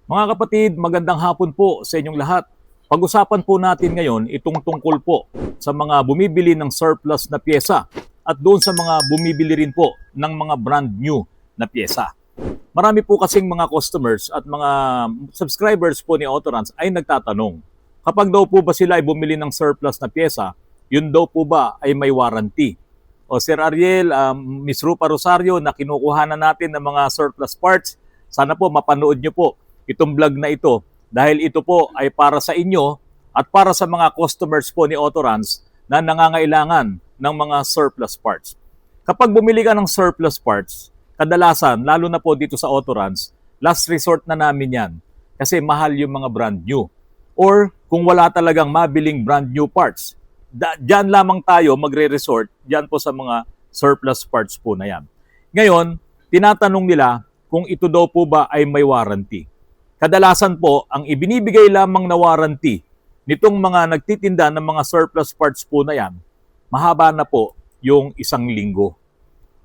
Mga kapatid, magandang hapon po sa inyong lahat. Pag-usapan po natin ngayon itong tungkol po sa mga bumibili ng surplus na pyesa at doon sa mga bumibili rin po ng mga brand new na pyesa. Marami po kasing mga customers at mga subscribers po ni Autorans ay nagtatanong, kapag daw po ba sila ay bumili ng surplus na pyesa, yun daw po ba ay may warranty? O Sir Ariel, Miss Rupa Rosario, na kinukuhanan natin ng mga surplus parts, sana po mapanood nyo po itong vlog na ito dahil ito po ay para sa inyo at para sa mga customers po ni Autorans na nangangailangan ng mga surplus parts. Kapag bumili ka ng surplus parts, kadalasan, lalo na po dito sa Autorans, last resort na namin yan kasi mahal yung mga brand new. Or kung wala talagang mabiling brand new parts, diyan lamang tayo magre-resort diyan po sa mga surplus parts po na yan. Ngayon, tinatanong nila kung ito daw po ba ay may warranty. Kadalasan po, ang ibinibigay lamang na warranty nitong mga nagtitinda ng mga surplus parts po na yan, mahaba na po yung 1 linggo.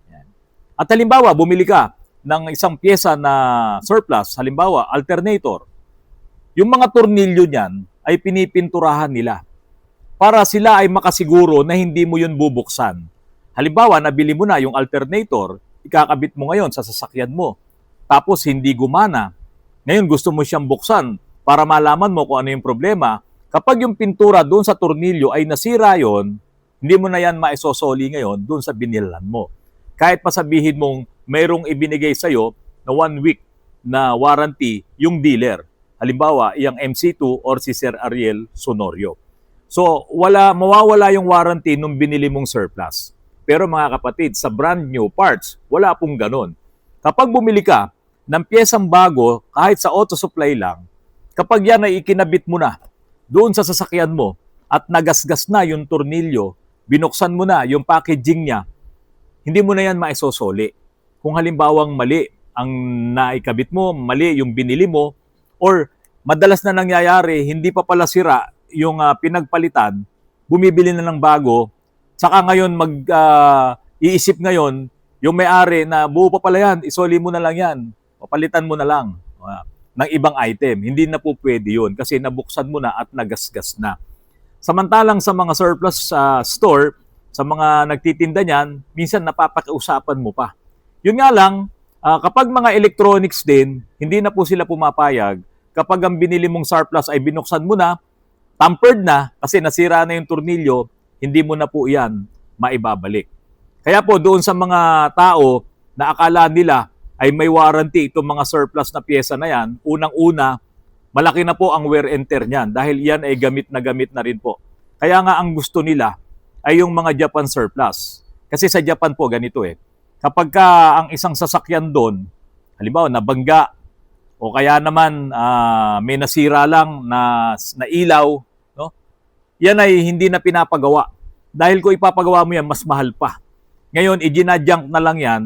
Yan. At halimbawa, bumili ka ng isang pyesa na surplus, halimbawa, alternator. Yung mga tornilyo niyan ay pinipinturahan nila para sila ay makasiguro na hindi mo yun bubuksan. Halimbawa, nabili mo na yung alternator, ikakabit mo ngayon sa sasakyan mo. Tapos hindi gumana. Ngayon gusto mo siyang buksan para malaman mo kung ano yung problema. Kapag yung pintura doon sa tornilyo ay nasira yon, hindi mo na yan maisosoli ngayon doon sa binilhan mo. Kahit pasabihin mong mayroong ibinigay sa'yo na 1 week na warranty yung dealer. Halimbawa, yung MC2 or si Sir Ariel Sonorio. So, mawawala yung warranty nung binili mong surplus. Pero mga kapatid, sa brand new parts, wala pong ganun. Kapag bumili ka ng piyesang bago, kahit sa auto supply lang, kapag yan ay ikinabit mo na doon sa sasakyan mo at nagasgas na yung tornilyo, binuksan mo na yung packaging niya, hindi mo na yan maisosoli. Kung halimbawang mali ang naikabit mo, mali yung binili mo, or madalas na nangyayari, hindi pa pala sira yung pinagpalitan, bumibili na ng bago, saka ngayon iisip ngayon, yung may-ari na buo pa pala yan, isoli mo na lang yan, papalitan mo na lang ng ibang item. Hindi na po pwede yun kasi nabuksan mo na at nagasgas na. Samantalang sa mga surplus store, sa mga nagtitinda niyan, minsan napapakiusapan mo pa. Yun nga lang, kapag mga electronics din, hindi na po sila pumapayag. Kapag ang binili mong surplus ay binuksan mo na, tampered na kasi nasira na yung tornilyo, hindi mo na po yan maibabalik. Kaya po doon sa mga tao na akala nila ay may warranty itong mga surplus na pyesa na yan, unang-una, malaki na po ang wear and tear niyan dahil yan ay gamit na rin po. Kaya nga ang gusto nila ay yung mga Japan surplus. Kasi sa Japan po ganito kapag ka ang isang sasakyan doon, halimbawa nabangga, o kaya naman may nasira lang na ilaw, no? Yan ay hindi na pinapagawa. Dahil kung ipapagawa mo yan, mas mahal pa. Ngayon, i-ginadjunk na lang yan.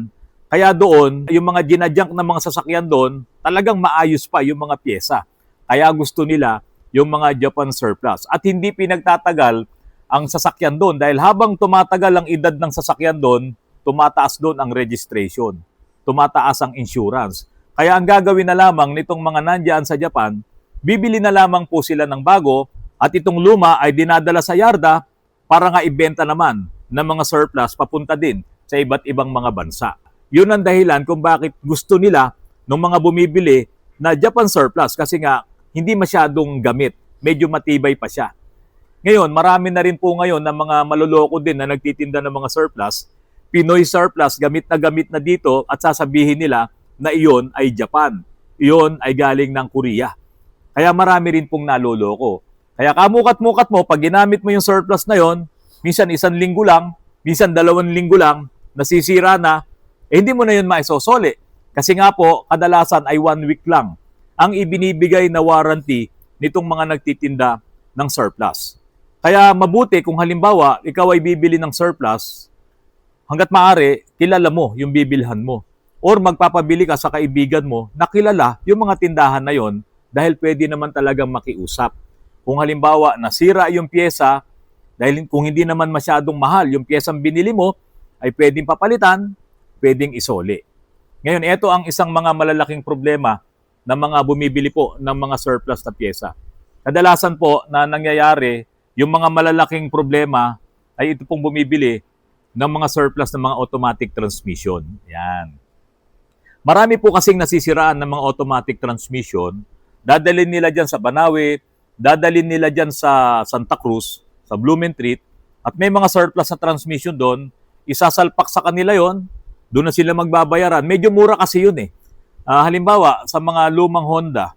Kaya doon, yung mga ginadjunk na mga sasakyan doon, talagang maayos pa yung mga pyesa. Kaya gusto nila yung mga Japan surplus. At hindi pinagtatagal ang sasakyan doon. Dahil habang tumatagal ang edad ng sasakyan doon, tumataas doon ang registration. Tumataas ang insurance. Kaya ang gagawin na lamang nitong mga nandyan sa Japan, bibili na lamang po sila ng bago at itong luma ay dinadala sa yarda para nga ibenta naman ng mga surplus papunta din sa iba't ibang mga bansa. Yun ang dahilan kung bakit gusto nila ng mga bumibili na Japan surplus kasi nga hindi masyadong gamit, medyo matibay pa siya. Ngayon, marami na rin po ngayon na mga maluloko din na nagtitinda ng mga surplus, Pinoy surplus, gamit na dito at sasabihin nila na iyon ay Japan. Iyon ay galing ng Korea. Kaya marami rin pong naloloko. Kaya kamukat-mukat mo, pag ginamit mo yung surplus na yon, minsan 1 linggo lang, minsan 2 linggo lang, nasisira na, hindi mo na yun maisosoli. Kasi nga po, kadalasan ay 1 week lang ang ibinibigay na warranty nitong mga nagtitinda ng surplus. Kaya mabuti kung halimbawa, ikaw ay bibili ng surplus, hanggat maaari, kilala mo yung bibilhan mo. Or magpapabili ka sa kaibigan mo na kilala yung mga tindahan na yon dahil pwede naman talagang makiusap. Kung halimbawa, nasira yung pyesa, dahil kung hindi naman masyadong mahal yung pyesang binili mo, ay pwedeng papalitan, pwedeng isoli. Ngayon, ito ang isang mga malalaking problema ng mga bumibili po ng mga surplus na pyesa. Kadalasan po na nangyayari, yung mga malalaking problema ay ito pong bumibili ng mga surplus ng mga automatic transmission. Yan. Marami po kasing nasisiraan ng mga automatic transmission. Dadalhin nila dyan sa Banawe, dadalhin nila dyan sa Santa Cruz, sa Blumentritt, at may mga surplus na transmission doon, isasalpak sa kanila yon, doon na sila magbabayaran. Medyo mura kasi yun eh. Halimbawa, sa mga lumang Honda,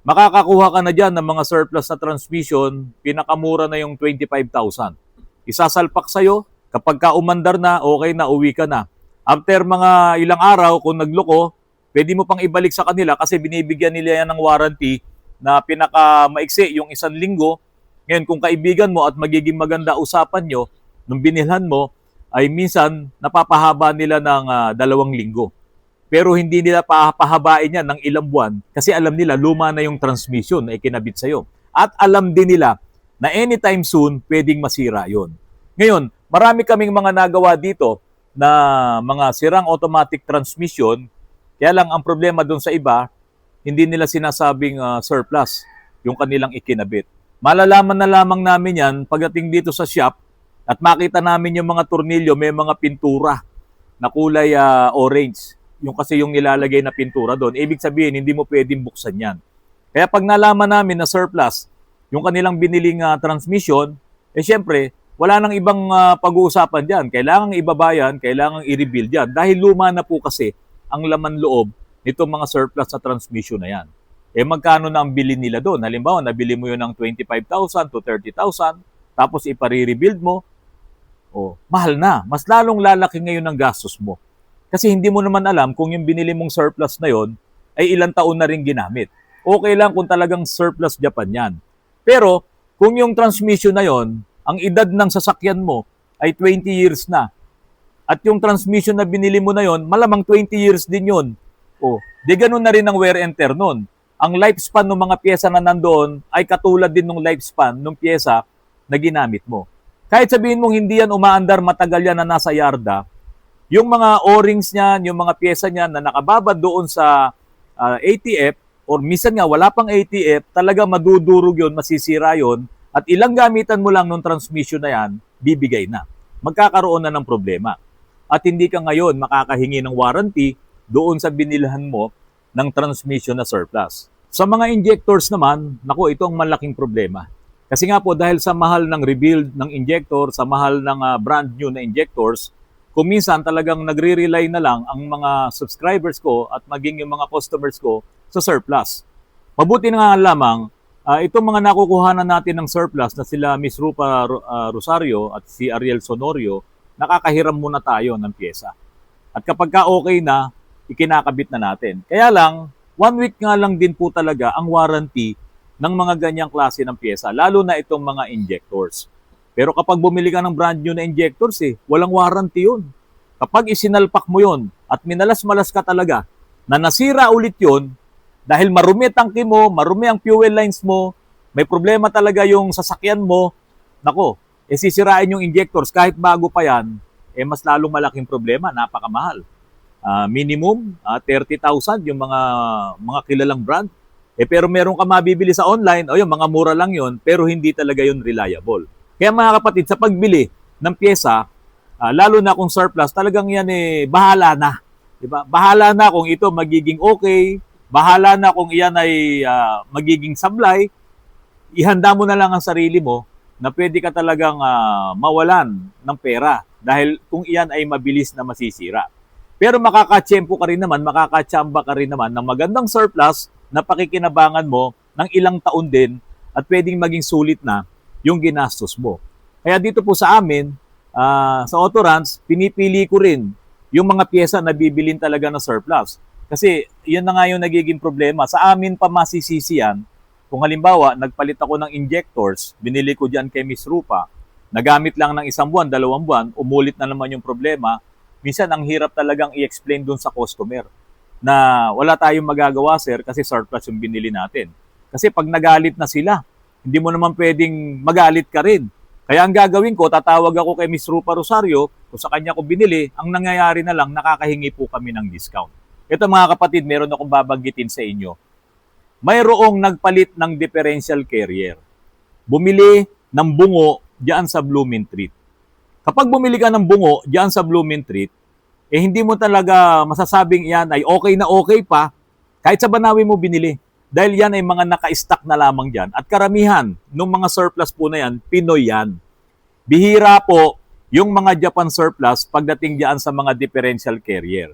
makakakuha ka na dyan ng mga surplus na transmission, pinakamura na yung 25,000. Isasalpak sa'yo, kapag ka umandar na, okay na, uwi ka na. After mga ilang araw, kung nagloko, pwede mo pang ibalik sa kanila kasi binibigyan nila yan ng warranty na pinakamaiksi yung 1 linggo. Ngayon, kung kaibigan mo at magiging maganda usapan nyo, nung binilhan mo, ay minsan napapahaba nila ng 2 linggo. Pero hindi nila pahabain yan ng ilang buwan kasi alam nila luma na yung transmission na ikinabit sa'yo. At alam din nila na anytime soon pwedeng masira yon. Ngayon, marami kaming mga nagawa dito na mga sirang automatic transmission. Kaya lang ang problema doon sa iba, hindi nila sinasabing surplus yung kanilang ikinabit. Malalaman na lamang namin yan pagdating dito sa shop at makita namin yung mga tornilyo, may mga pintura na kulay orange. Yung kasi yung nilalagay na pintura doon. Ibig sabihin, hindi mo pwedeng buksan yan. Kaya pag nalaman namin na surplus, yung kanilang biniling transmission, syempre, wala nang ibang pag-uusapan dyan. Kailangang ibabayan, kailangang i-rebuild yan. Dahil luma na po kasi ang laman loob nitong mga surplus na transmission na yan. Magkano na ang bili nila doon? Halimbawa, nabili mo yun ng 25,000 to 30,000, tapos ipare-rebuild mo, mahal na. Mas lalong lalaki ngayon ang gastos mo. Kasi hindi mo naman alam kung yung binili mong surplus na yon ay ilang taon na rin ginamit. Okay lang kung talagang surplus Japan yan. Pero kung yung transmission na yon, ang edad ng sasakyan mo ay 20 years na. At yung transmission na binili mo na yon, malamang 20 years din yun. Di ganun na rin ang wear and tear nun. Ang lifespan ng mga pyesa na nandoon ay katulad din ng lifespan ng pyesa na ginamit mo. Kahit sabihin mong hindi yan umaandar, matagal yan na nasa yarda, yung mga O-rings niyan, yung mga pyesa niyan na nakababad doon sa ATF, or minsan nga wala pang ATF, talaga madudurog yun, masisira yun, at ilang gamitan mo lang nung transmission na yan, bibigay na. Magkakaroon na ng problema. At hindi ka ngayon makakahingi ng warranty doon sa binilhan mo ng transmission na surplus. Sa mga injectors naman, ito ang malaking problema. Kasi nga po, dahil sa mahal ng rebuild ng injector, sa mahal ng brand new na injectors, kung minsan talagang nagre-rely na lang ang mga subscribers ko at maging yung mga customers ko sa surplus. Mabuti na nga lamang, itong mga nakukuhanan natin ng surplus na sila Miss Rupa Rosario at si Ariel Sonorio, nakakahiram muna tayo ng pyesa. At kapag ka okay na, ikinakabit na natin. Kaya lang, 1 week nga lang din po talaga ang warranty ng mga ganyang klase ng pyesa, lalo na itong mga injectors. Pero kapag bumili ka ng brand new na injectors, walang warranty yun. Kapag isinalpak mo yun at minalas-malas ka talaga na nasira ulit yun, dahil marumi tangke mo, marumi ang fuel lines mo, may problema talaga yung sasakyan mo, sisirain yung injectors kahit bago pa yan, mas lalong malaking problema, napakamahal. Minimum 30,000 yung mga kilalang brand. Pero meron ka mabibili sa online, yung mga mura lang yun, pero hindi talaga yun reliable. Kaya mga kapatid, sa pagbili ng pyesa, lalo na kung surplus, talagang yan bahala na. Diba? Bahala na kung ito magiging okay, bahala na kung iyan ay magiging sablay, ihanda mo na lang ang sarili mo na pwede ka talagang mawalan ng pera dahil kung iyan ay mabilis na masisira. Pero makakatsyempo ka rin naman, makakatsamba ka rin naman ng magandang surplus na pakikinabangan mo ng ilang taon din at pwedeng maging sulit na yung ginastos mo. Kaya dito po sa amin, sa Autorans, pinipili ko rin yung mga pyesa na bibilin talaga ng surplus. Kasi yun na nga yung nagiging problema. Sa amin pa masisisi yan. Kung halimbawa, nagpalit ako ng injectors, binili ko dyan kay Miss Rupa, nagamit lang ng 1 buwan, 2 buwan, umulit na naman yung problema, minsan ang hirap talagang i-explain dun sa customer na wala tayong magagawa, sir, kasi surplus yung binili natin. Kasi pag nagalit na sila, hindi mo naman pwedeng magalit ka rin. Kaya ang gagawin ko, tatawag ako kay Miss Rupa Rosario, kung sa kanya ko binili, ang nangyayari na lang, nakakahingi po kami ng discount. Ito mga kapatid, meron akong babanggitin sa inyo. Mayroong nagpalit ng differential carrier. Bumili ng bungo diyan sa Blumentritt. Kapag bumili ka ng bungo diyan sa Blumentritt, hindi mo talaga masasabing yan ay okay pa kahit sa Banawi mo binili. Dahil yan ay mga naka-stock na lamang dyan. At karamihan ng mga surplus po na yan, Pinoy yan. Bihira po yung mga Japan surplus pagdating diyan sa mga differential carrier.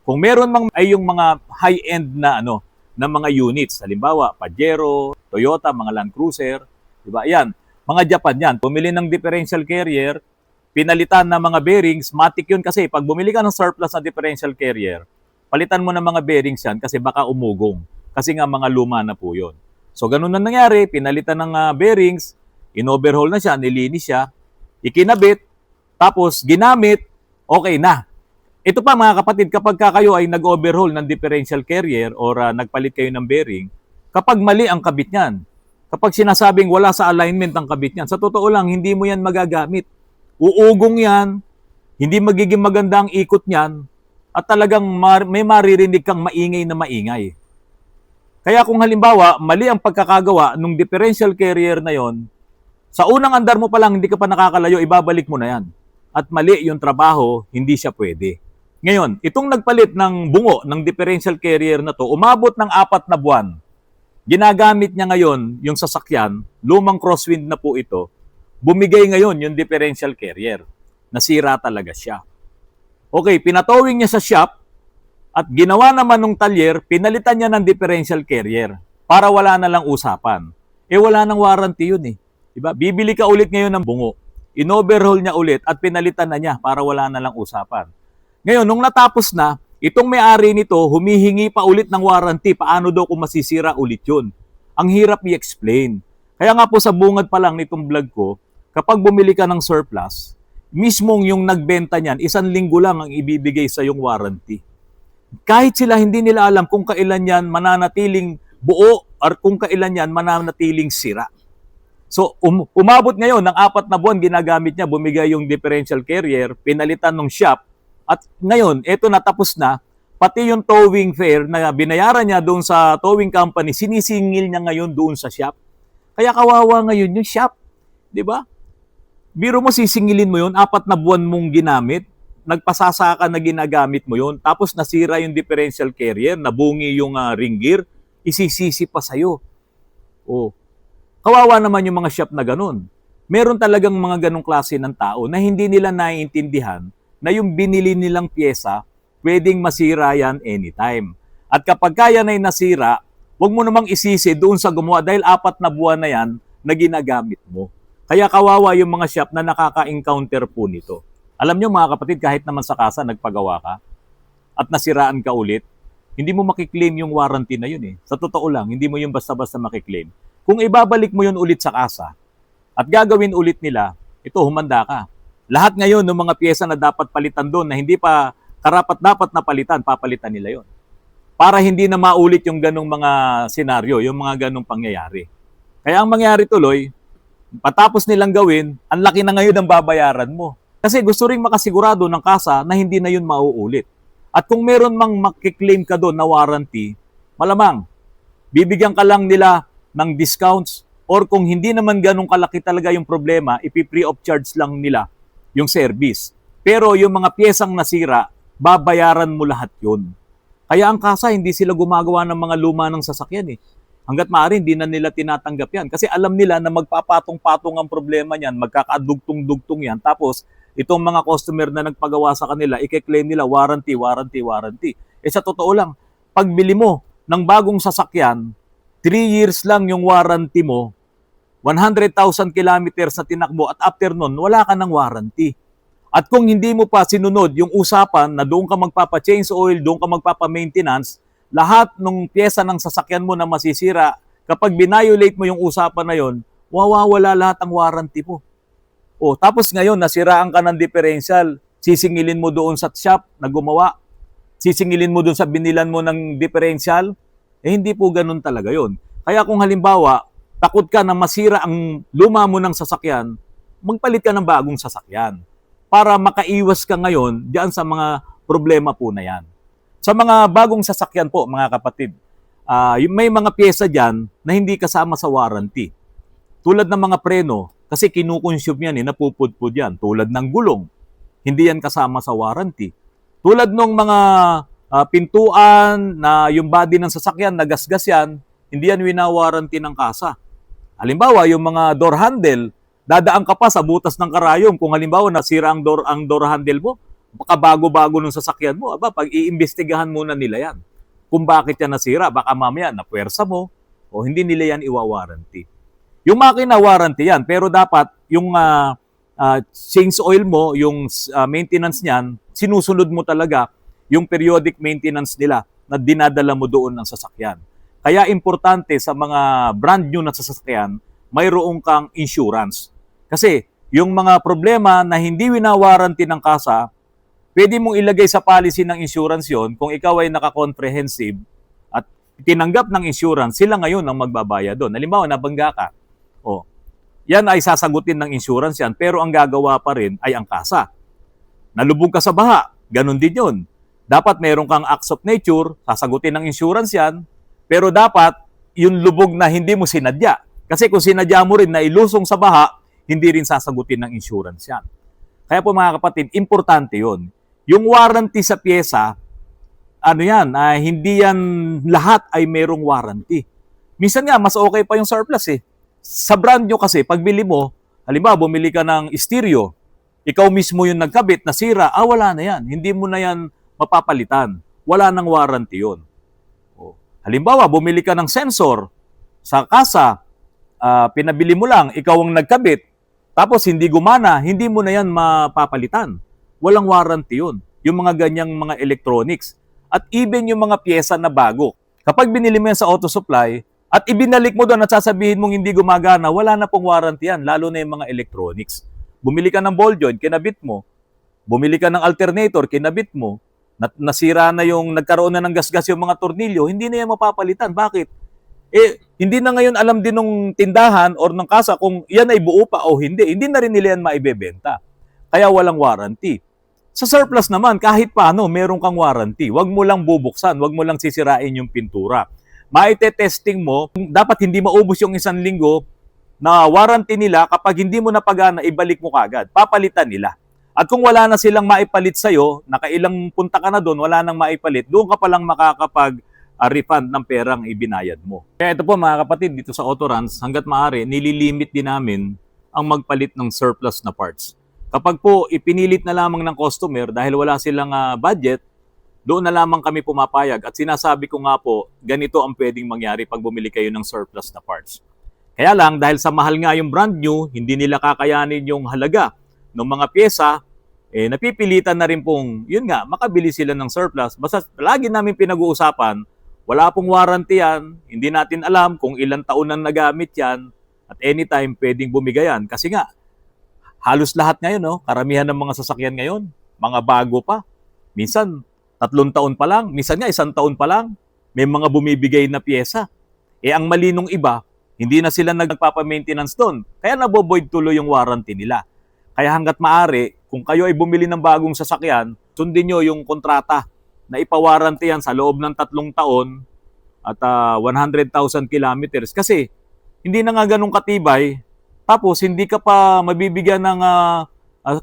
Kung meron mang ay yung mga high-end na na mga units, halimbawa Pajero, Toyota, mga Land Cruiser, di ba? Yan, mga Japan yan. Pumili ng differential carrier, pinalitan ng mga bearings, matik yun kasi pag bumili ka ng surplus na differential carrier, palitan mo ng mga bearings yan kasi baka umugong. Kasi nga mga luma na po yun. So ganun na nangyari, pinalitan ng bearings, in-overhaul na siya, nilinis siya, ikinabit, tapos ginamit, okay na. Ito pa mga kapatid, kapag kayo ay nag-overhaul ng differential carrier or nagpalit kayo ng bearing, kapag mali ang kabit niyan, kapag sinasabing wala sa alignment ang kabit niyan, sa totoo lang, hindi mo yan magagamit. Uugong yan, hindi magiging maganda ang ikot niyan, at talagang may maririnig kang maingay na maingay. Kaya kung halimbawa, mali ang pagkakagawa ng differential carrier na yon, sa unang andar mo pa lang, hindi ka pa nakakalayo, ibabalik mo na yan. At mali yung trabaho, hindi siya pwede. Ngayon, itong nagpalit ng bungo ng differential carrier na to, umabot ng 4 na buwan. Ginagamit niya ngayon yung sasakyan, lumang crosswind na po ito, bumigay ngayon yung differential carrier. Nasira talaga siya. Okay, pinatowing niya sa shop, at ginawa naman ng talyer, pinalitan niya ng differential carrier para wala na lang usapan. Wala nang warranty yun eh. Diba? Bibili ka ulit ngayon ng bungo. In-overhaul niya ulit at pinalitan na niya para wala na lang usapan. Ngayon, nung natapos na, itong may-ari nito humihingi pa ulit ng warranty. Paano daw kung masisira ulit yun? Ang hirap i-explain. Kaya nga po sa bungad pa lang nitong vlog ko, kapag bumili ka ng surplus, mismong yung nagbenta niyan, 1 linggo lang ang ibibigay sa yung warranty. Kahit sila hindi nila alam kung kailan yan mananatiling buo or kung kailan yan mananatiling sira. So, umabot ngayon ng 4 na buwan ginagamit niya, bumigay yung differential carrier, pinalitan ng shop, at ngayon, eto natapos na, pati yung towing fare na binayaran niya doon sa towing company, sinisingil niya ngayon doon sa shop. Kaya kawawa ngayon yung shop. Di ba? Biro mo, sisingilin mo yun, 4 na buwan mong ginamit, nagpasasaka na ginagamit mo yun, tapos nasira yung differential carrier, nabungi yung ring gear, isisisi pa sa'yo. Oh. Kawawa naman yung mga shop na ganun. Meron talagang mga ganong klase ng tao na hindi nila naiintindihan na yung binili nilang pyesa, pwedeng masira yan anytime. At kapag kaya na yung nasira, huwag mo namang isisi doon sa gumawa dahil 4 na buwan na yan na ginagamit mo. Kaya kawawa yung mga shop na nakaka-encounter po nito. Alam nyo mga kapatid, kahit naman sa kasa nagpagawa ka at nasiraan ka ulit, hindi mo makiklaim yung warranty na yun eh. Sa totoo lang, hindi mo yung basta-basta makiklaim. Kung ibabalik mo yun ulit sa kasa at gagawin ulit nila, ito, humanda ka. Lahat ngayon ng mga pyesa na dapat palitan doon na hindi pa karapat-dapat na palitan, papalitan nila yon. Para hindi na maulit yung ganong mga senaryo, yung mga ganong pangyayari. Kaya ang mangyari tuloy, patapos nilang gawin, ang laki na ngayon ang babayaran mo. Kasi gusto ring makasigurado ng kasa na hindi na yun mauulit. At kung meron mang makiklaim ka doon na warranty, malamang, bibigyan ka lang nila ng discounts or kung hindi naman ganun kalaki talaga yung problema, ipi-free of charge lang nila yung service. Pero yung mga pyesang nasira, babayaran mo lahat yun. Kaya ang kasa, hindi sila gumagawa ng mga luma ng sasakyan eh. Hanggat maaari, hindi na nila tinatanggap yan. Kasi alam nila na magpapatong-patong ang problema niyan, magkakadugtong-dugtong yan. Tapos, itong mga customer na nagpagawa sa kanila, i-claim nila warranty. Sa totoo lang, pagbili mo ng bagong sasakyan, 3 years lang yung warranty mo, 100,000 kilometers na tinakbo at after nun, wala ka ng warranty. At kung hindi mo pa sinunod yung usapan na doon ka magpapa-change oil, doon ka magpapa-maintenance, lahat ng pyesa ng sasakyan mo na masisira, kapag binayolate mo yung usapan na yon, wawawala lahat ang warranty mo. O, tapos ngayon, nasiraan ka ng differential, sisingilin mo doon sa shop na gumawa, sisingilin mo doon sa binilan mo ng differential, hindi po ganun talaga yon. Kaya kung halimbawa, takot ka na masira ang luma mo ng sasakyan, magpalit ka ng bagong sasakyan para makaiwas ka ngayon diyan sa mga problema po na yan. Sa mga bagong sasakyan po, mga kapatid, may mga pyesa dyan na hindi kasama sa warranty. Tulad ng mga preno, kasi kinukonsume yan, napupudpud yan. Tulad ng gulong, hindi yan kasama sa warranty. Tulad ng mga pintuan na yung body ng sasakyan, nagasgas yan, hindi yan winawarranty ng kasa. Halimbawa, yung mga door handle, dadaan ka pa sa butas ng karayom. Kung halimbawa nasira ang door handle mo, baka bago-bago ng sasakyan mo, pag iimbestigahan muna nila yan. Kung bakit yan nasira, baka mamaya napuwersa mo o hindi nila yan iwawarranty. Yung makina warranty yan, pero dapat yung change oil mo, yung maintenance niyan, sinusunod mo talaga yung periodic maintenance nila na dinadala mo doon ng sasakyan. Kaya importante sa mga brand new na sasakyan, mayroong kang insurance. Kasi yung mga problema na hindi winawarranty ng kasa, pwede mong ilagay sa policy ng insurance yon kung ikaw ay naka-comprehensive at tinanggap ng insurance, sila ngayon ang magbabayad doon. Halimbawa, nabangga ka. Yan ay sasagutin ng insurance yan, pero ang gagawa pa rin ay ang kasa. Nalubog ka sa baha, ganun din yun. Dapat meron kang acts of nature, sasagutin ng insurance yan, pero dapat yung lubog na hindi mo sinadya. Kasi kung sinadya mo rin na ilusong sa baha, hindi rin sasagutin ng insurance yan. Kaya po mga kapatid, importante yun. Yung warranty sa pyesa, hindi yan lahat ay merong warranty. Minsan nga, mas okay pa yung surplus eh. Sa brand nyo kasi, pagbili mo, halimbawa, bumili ka ng stereo, ikaw mismo yung nagkabit, nasira, wala na yan. Hindi mo na yan mapapalitan. Wala nang warranty yun. Halimbawa, bumili ka ng sensor sa kasa, pinabili mo lang, ikaw ang nagkabit, tapos hindi gumana, hindi mo na yan mapapalitan. Walang warranty yun. Yung mga ganyang mga electronics. At even yung mga pyesa na bago. Kapag binili mo yan sa auto supply, at ibinalik mo doon at sasabihin mong hindi gumagana, wala na pong warranty yan, lalo na yung mga electronics. Bumili ka ng ball joint, kinabit mo. Bumili ka ng alternator, kinabit mo. Nasira na yung, nagkaroon na ng gasgas yung mga tornilyo, hindi na yan mapapalitan. Bakit? Hindi na ngayon alam din ng tindahan or ng kasa kung yan ay buo pa o hindi. Hindi na rin nila yan maibebenta. Kaya walang warranty. Sa surplus naman, kahit paano, meron kang warranty. Huwag mo lang bubuksan, huwag mo lang sisirain yung pintura. Maite-testing mo, dapat hindi maubos yung 1 linggo na warranty nila. Kapag hindi mo napagana, ibalik mo kagad. Papalitan nila. At kung wala na silang maipalit sa'yo, nakailang punta ka na doon, wala nang maipalit, doon ka palang makakapag-refund ng perang ibinayad mo. Kaya ito po mga kapatid, dito sa Autorans, hanggat maaari, nililimit din namin ang magpalit ng surplus na parts. Kapag po ipinilit na lamang ng customer dahil wala silang budget, doon na lamang kami pumapayag at sinasabi ko nga po, ganito ang pwedeng mangyari pag bumili kayo ng surplus na parts. Kaya lang, dahil sa mahal nga yung brand new, hindi nila kakayanin yung halaga ng mga pyesa, napipilitan na rin pong, yun nga, makabili sila ng surplus. Basta lagi namin pinag-uusapan, wala pong warranty yan, hindi natin alam kung ilang taon nang nagamit yan, at anytime pwedeng bumigayan. Kasi nga, halos lahat ngayon, karamihan ng mga sasakyan ngayon, mga bago pa. Minsan, 3 taon pa lang, minsan nga 1 taon pa lang, may mga bumibigay na pyesa. Ang mali nung iba, hindi na sila nagpapa-maintenance doon. Kaya nabovoid tuloy yung warranty nila. Kaya hanggat maaari, kung kayo ay bumili ng bagong sasakyan, sundin nyo yung kontrata na ipawarranty yan sa loob ng 3 taon at 100,000 kilometers. Kasi hindi na nga ganun katibay, tapos hindi ka pa mabibigyan ng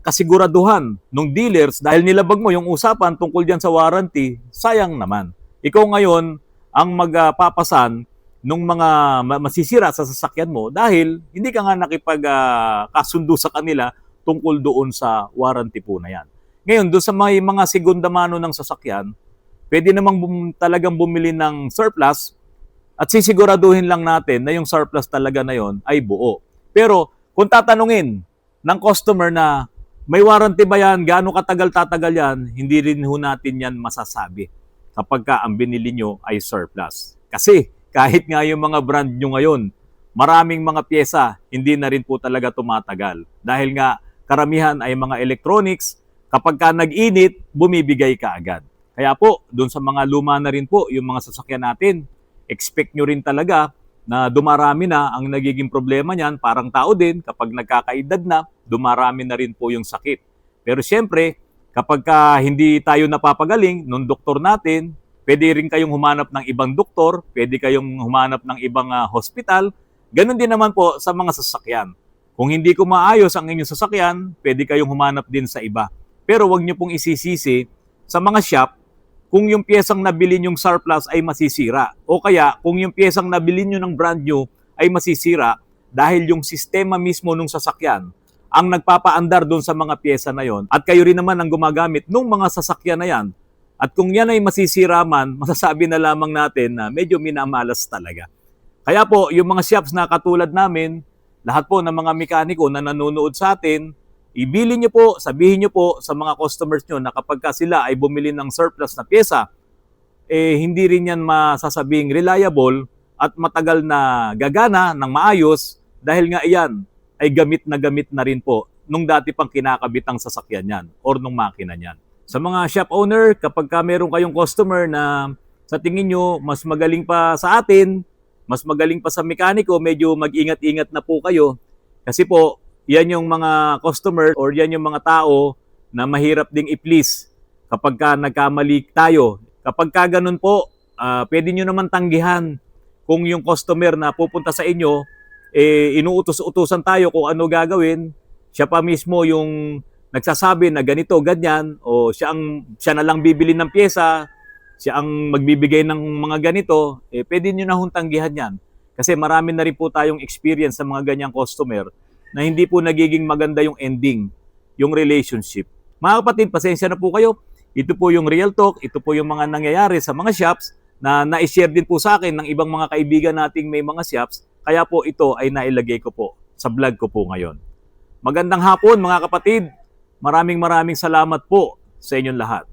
kasiguraduhan ng dealers dahil nilabag mo yung usapan tungkol dyan sa warranty, sayang naman. Ikaw ngayon ang magpapasan ng mga masisira sa sasakyan mo dahil hindi ka nga nakipagkasundo sa kanila tungkol doon sa warranty po na yan. Ngayon, doon sa mga segunda mano ng sasakyan, pwede namang talagang bumili ng surplus at sisiguraduhin lang natin na yung surplus talaga na yon ay buo. Pero kung tatanungin ng customer na may warranty ba yan, gaano katagal tatagal yan, hindi rin ho natin yan masasabi kapag ang binili nyo ay surplus. Kasi kahit nga yung mga brand nyo ngayon, maraming mga pyesa, hindi na rin po talaga tumatagal. Dahil nga karamihan ay mga electronics, kapag ka nag-init, bumibigay ka agad. Kaya po, dun sa mga luma na rin po, yung mga sasakyan natin, expect nyo rin talaga na dumarami na ang nagiging problema niyan, parang tao din, kapag nagkakaedad na, dumarami na rin po yung sakit. Pero siyempre, kapag hindi tayo napapagaling, nung doktor natin, Pwede rin kayong humanap ng ibang doktor, pwede kayong humanap ng ibang hospital. Ganon din naman po sa mga sasakyan. Kung hindi ko maayos ang inyong sasakyan, pwede kayong humanap din sa iba. Pero wag niyo pong isisisi sa mga shop kung yung piyesang nabili nyong surplus ay masisira. O kaya kung yung piyesang nabili nyo ng brand new ay masisira dahil yung sistema mismo ng sasakyan ang nagpapaandar doon sa mga pyesa na yon at kayo rin naman ang gumagamit ng mga sasakyan na yan. At kung yan ay masisira man, masasabi na lamang natin na medyo minamalas talaga. Kaya po, yung mga shops na katulad namin, lahat po ng mga mekaniko na nanonood sa atin, ibili nyo po, sabihin nyo po sa mga customers nyo na kapag sila ay bumili ng surplus na pyesa, hindi rin yan masasabing reliable at matagal na gagana ng maayos dahil nga iyan ay gamit na rin po nung dati pang kinakabitang sasakyan yan or nung makina yan. Sa mga shop owner, kapag meron kayong customer na sa tingin nyo mas magaling pa sa atin, mas magaling pa sa mekaniko, medyo mag-ingat-ingat na po kayo. Kasi po, yan yung mga customer or yan yung mga tao na mahirap ding i-please kapag nagkamali tayo. Kapag ganun po, pwede nyo naman tanggihan kung yung customer na pupunta sa inyo, inuutos-utusan tayo kung ano gagawin, siya pa mismo yung nagsasabi na ganito, ganyan, o siya na lang bibili ng pyesa, siya ang magbibigay ng mga ganito, pwede nyo na tanggihan yan. Kasi marami na rin po tayong experience sa mga ganyang customer na hindi po nagiging maganda yung ending, yung relationship. Mga kapatid, pasensya na po kayo. Ito po yung real talk, ito po yung mga nangyayari sa mga shops na na-share din po sa akin ng ibang mga kaibigan nating may mga shops. Kaya po ito ay nailagay ko po sa vlog ko po ngayon. Magandang hapon mga kapatid. Maraming salamat po sa inyong lahat.